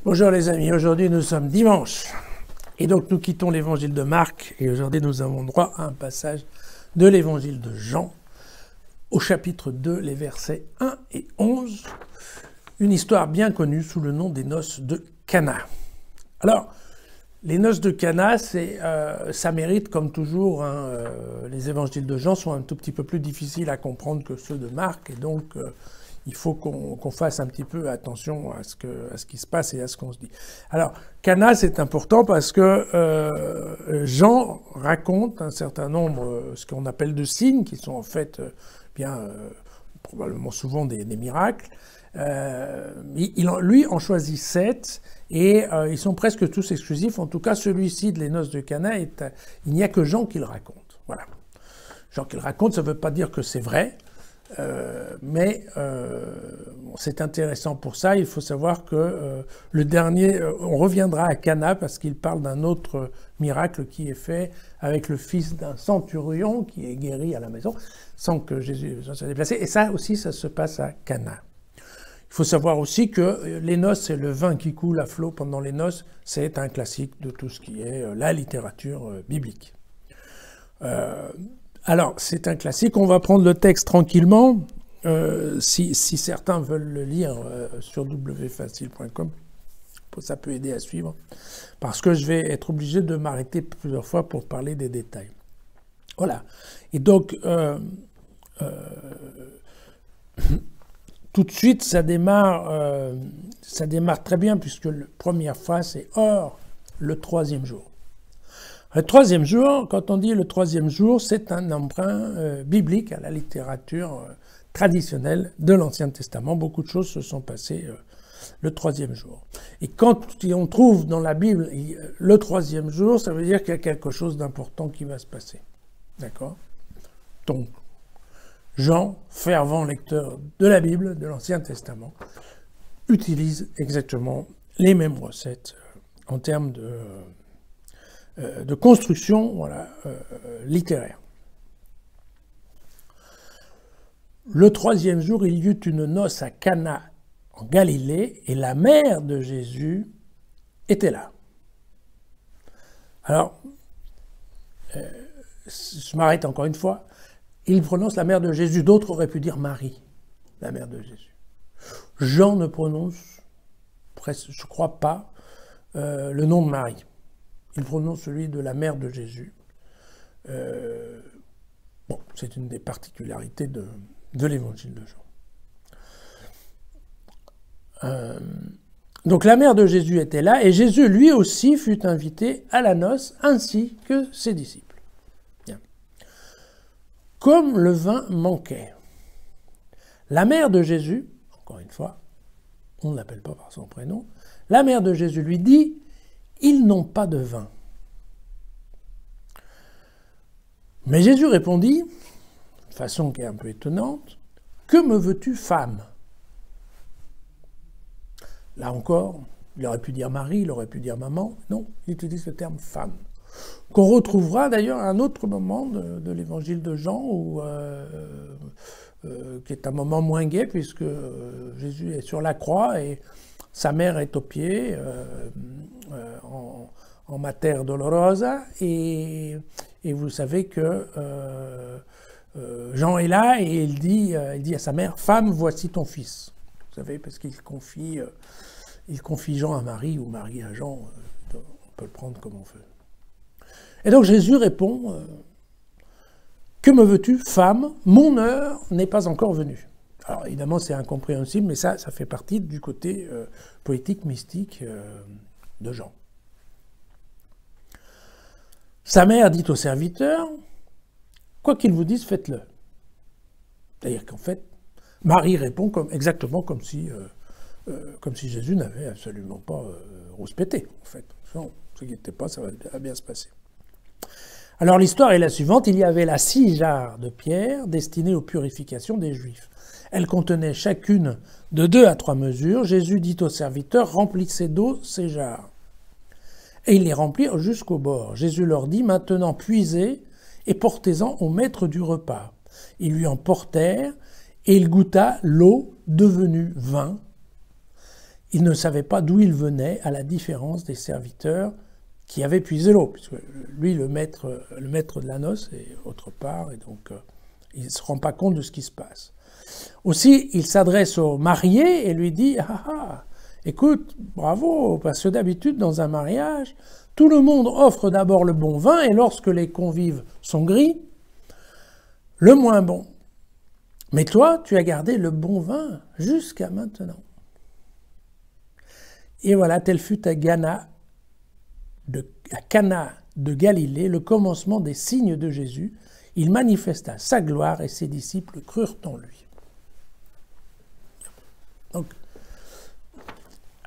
Bonjour les amis, aujourd'hui nous sommes dimanche et donc nous quittons l'évangile de Marc et aujourd'hui nous avons droit à un passage de l'évangile de Jean au chapitre 2, les versets 1 et 11, une histoire bien connue sous le nom des noces de Cana. Alors, les noces de Cana, ça mérite comme toujours, les évangiles de Jean sont un tout petit peu plus difficiles à comprendre que ceux de Marc et donc il faut qu'on fasse un petit peu attention à ce qui se passe et à ce qu'on se dit. Alors, Cana, c'est important parce que Jean raconte un certain nombre, ce qu'on appelle de signes, qui sont en fait probablement souvent des miracles. Lui en choisit 7 et ils sont presque tous exclusifs. En tout cas, celui-ci de les noces de Cana, il n'y a que Jean qui le raconte. Voilà. Jean qui le raconte, ça ne veut pas dire que c'est vrai. Mais c'est intéressant pour ça. Il faut savoir que le dernier, on reviendra à Cana parce qu'il parle d'un autre miracle qui est fait avec le fils d'un centurion qui est guéri à la maison sans que Jésus ait besoin de se déplacer. Et ça aussi, ça se passe à Cana. Il faut savoir aussi que les noces et le vin qui coule à flot pendant les noces, c'est un classique de tout ce qui est la littérature biblique. Alors, c'est un classique, on va prendre le texte tranquillement, si certains veulent le lire sur wfacile.com, ça peut aider à suivre, parce que je vais être obligé de m'arrêter plusieurs fois pour parler des détails. Voilà, et donc, tout de suite, ça démarre très bien, puisque la première phrase, c'est « Or, le troisième jour ». Le troisième jour, quand on dit le troisième jour, c'est un emprunt biblique à la littérature traditionnelle de l'Ancien Testament. Beaucoup de choses se sont passées le troisième jour. Et quand on trouve dans la Bible le troisième jour, ça veut dire qu'il y a quelque chose d'important qui va se passer. D'accord ? Donc, Jean, fervent lecteur de la Bible, de l'Ancien Testament, utilise exactement les mêmes recettes en termes de construction littéraire. Le troisième jour, il y eut une noce à Cana en Galilée et la mère de Jésus était là. Alors, je m'arrête encore une fois. Il prononce la mère de Jésus. D'autres auraient pu dire Marie, la mère de Jésus. Jean ne prononce, je crois pas, le nom de Marie. Il prononce celui de la mère de Jésus. C'est une des particularités de l'évangile de Jean. Donc la mère de Jésus était là, et Jésus lui aussi fut invité à la noce, ainsi que ses disciples. Bien. Comme le vin manquait, la mère de Jésus, encore une fois, on ne l'appelle pas par son prénom, la mère de Jésus lui dit: ils n'ont pas de vin. Mais Jésus répondit, de façon qui est un peu étonnante, « Que me veux-tu, femme ?» Là encore, il aurait pu dire Marie, il aurait pu dire maman. Non, il utilise le terme femme, qu'on retrouvera d'ailleurs à un autre moment de l'évangile de Jean, qui est un moment moins gai, puisque Jésus est sur la croix et sa mère est aux pieds, en Mater Dolorosa, et vous savez que Jean est là et il dit à sa mère: « Femme, voici ton fils ». Vous savez, parce qu'il confie Jean à Marie ou Marie à Jean, on peut le prendre comme on veut. Et donc Jésus répond: « Que me veux-tu, femme? Mon heure n'est pas encore venue. » Alors évidemment c'est incompréhensible, mais ça fait partie du côté poétique, mystique de Jean. Sa mère dit au serviteur: « Quoi qu'il vous dise, faites-le. » C'est-à-dire qu'en fait, Marie répond exactement comme si Jésus n'avait absolument pas rouspété, en fait. Non, ne vous inquiétez pas, ça va bien se passer. Alors l'histoire est la suivante: il y avait là 6 jarres de pierre destinées aux purifications des Juifs. Elles contenaient chacune de 2 à 3 mesures. Jésus dit au serviteur: « Remplissez d'eau ces jarres. » Et ils les remplirent jusqu'au bord. Jésus leur dit: « Maintenant puisez et portez-en au maître du repas. » Ils lui en portèrent, et il goûta l'eau devenue vin. il ne savait pas d'où il venait, à la différence des serviteurs qui avaient puisé l'eau, puisque lui, le maître de la noce, est autre part, et donc il ne se rend pas compte de ce qui se passe. Aussi, il s'adresse au marié et lui dit « Ah ah, écoute, bravo, parce que d'habitude, dans un mariage, tout le monde offre d'abord le bon vin, et lorsque les convives sont gris, le moins bon. Mais toi, tu as gardé le bon vin jusqu'à maintenant. » Et voilà, tel fut à Cana de Galilée le commencement des signes de Jésus. Il manifesta sa gloire et ses disciples crurent en lui. Donc,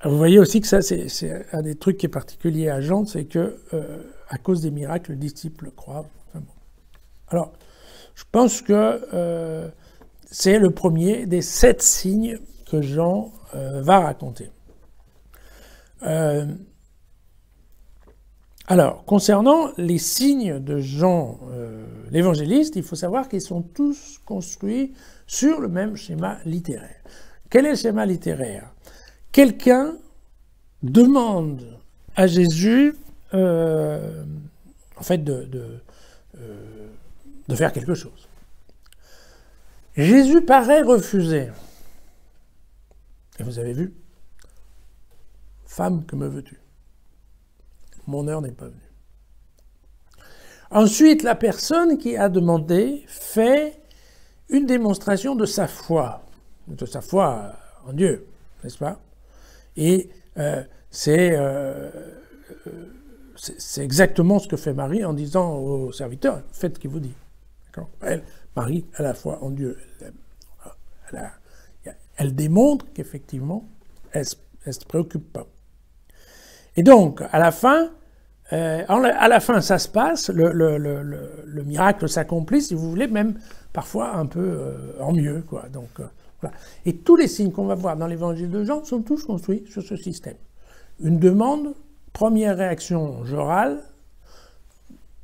vous voyez aussi que ça, c'est un des trucs qui est particulier à Jean, c'est que à cause des miracles, les disciples croient. Enfin bon. Alors, je pense que c'est le premier des 7 signes que Jean va raconter. Alors, concernant les signes de Jean l'évangéliste, il faut savoir qu'ils sont tous construits sur le même schéma littéraire. Quel est le schéma littéraire? Quelqu'un demande à Jésus en fait de faire quelque chose. Jésus paraît refuser. Et vous avez vu? Femme, que me veux-tu? Mon heure n'est pas venue. Ensuite, la personne qui a demandé fait une démonstration de sa foi en Dieu, n'est-ce pas? Et c'est exactement ce que fait Marie en disant au serviteur, faites ce qu'il vous dit. Elle, Marie, a la foi en Dieu. Elle démontre qu'effectivement, elle ne se préoccupe pas. Et donc, à la fin, ça se passe, le miracle s'accomplit, si vous voulez, même parfois un peu en mieux, quoi. Donc, voilà. Et tous les signes qu'on va voir dans l'évangile de Jean sont tous construits sur ce système. Une demande, première réaction, je râle,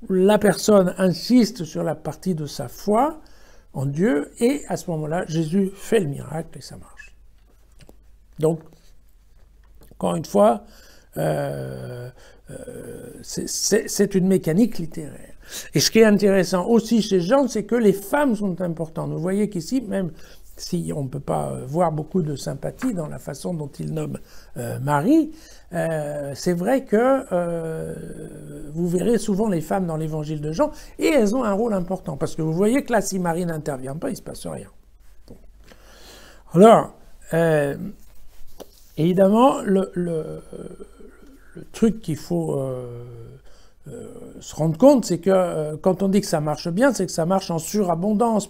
la personne insiste sur la partie de sa foi en Dieu, et à ce moment-là, Jésus fait le miracle et ça marche. Donc, encore une fois, c'est une mécanique littéraire. Et ce qui est intéressant aussi chez Jean, c'est que les femmes sont importantes. Vous voyez qu'ici, même si on ne peut pas voir beaucoup de sympathie dans la façon dont il nomme Marie, c'est vrai que vous verrez souvent les femmes dans l'évangile de Jean, et elles ont un rôle important, parce que vous voyez que là, si Marie n'intervient pas, il ne se passe rien. Bon. Alors, évidemment, le truc qu'il faut se rendre compte, c'est que quand on dit que ça marche bien, c'est que ça marche en surabondance.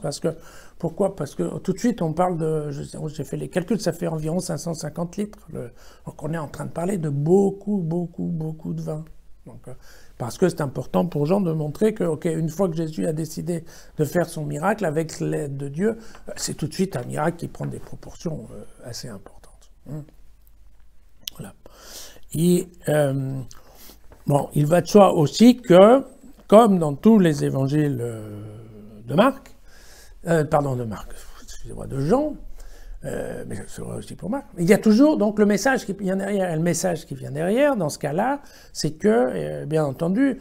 Pourquoi? Parce que tout de suite, on parle de... J'ai fait les calculs, ça fait environ 550 litres. Donc on est en train de parler de beaucoup de vin. Donc, parce que c'est important pour Jean de montrer que, une fois que Jésus a décidé de faire son miracle avec l'aide de Dieu, c'est tout de suite un miracle qui prend des proportions assez importantes. Voilà. Et il va de soi aussi que, comme dans tous les évangiles de Jean, mais c'est vrai aussi pour Marc, il y a toujours donc le message qui vient derrière. Et le message qui vient derrière, dans ce cas-là, c'est que, bien entendu,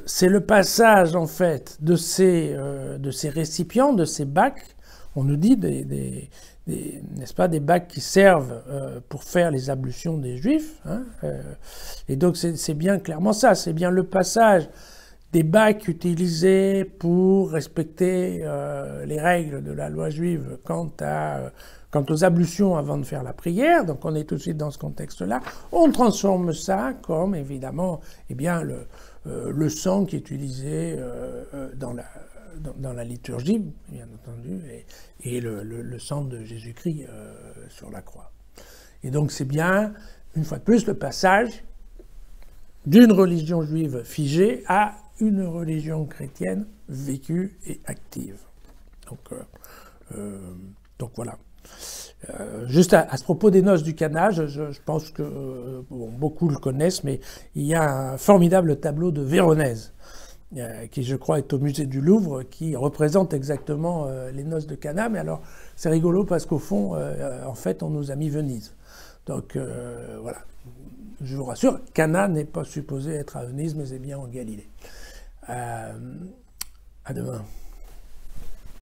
c'est le passage en fait de ces récipients, de ces bacs. On nous dit n'est-ce pas, des bacs qui servent pour faire les ablutions des Juifs. Et donc c'est bien clairement ça, c'est bien le passage des bacs utilisés pour respecter les règles de la loi juive quant aux ablutions avant de faire la prière. Donc on est tout de suite dans ce contexte-là. On transforme ça comme, évidemment, le sang qui est utilisé dans la liturgie, bien entendu, et le sang de Jésus-Christ sur la croix. Et donc c'est bien, une fois de plus, le passage d'une religion juive figée à une religion chrétienne vécue et active. Donc voilà. Juste à ce propos des noces du Cana, je pense que beaucoup le connaissent, mais il y a un formidable tableau de Véronèse qui je crois est au musée du Louvre, qui représente exactement les noces de Cana. Mais alors, c'est rigolo parce qu'au fond, en fait, on nous a mis Venise. Donc, voilà. Je vous rassure, Cana n'est pas supposé être à Venise, mais c'est bien en Galilée. À demain.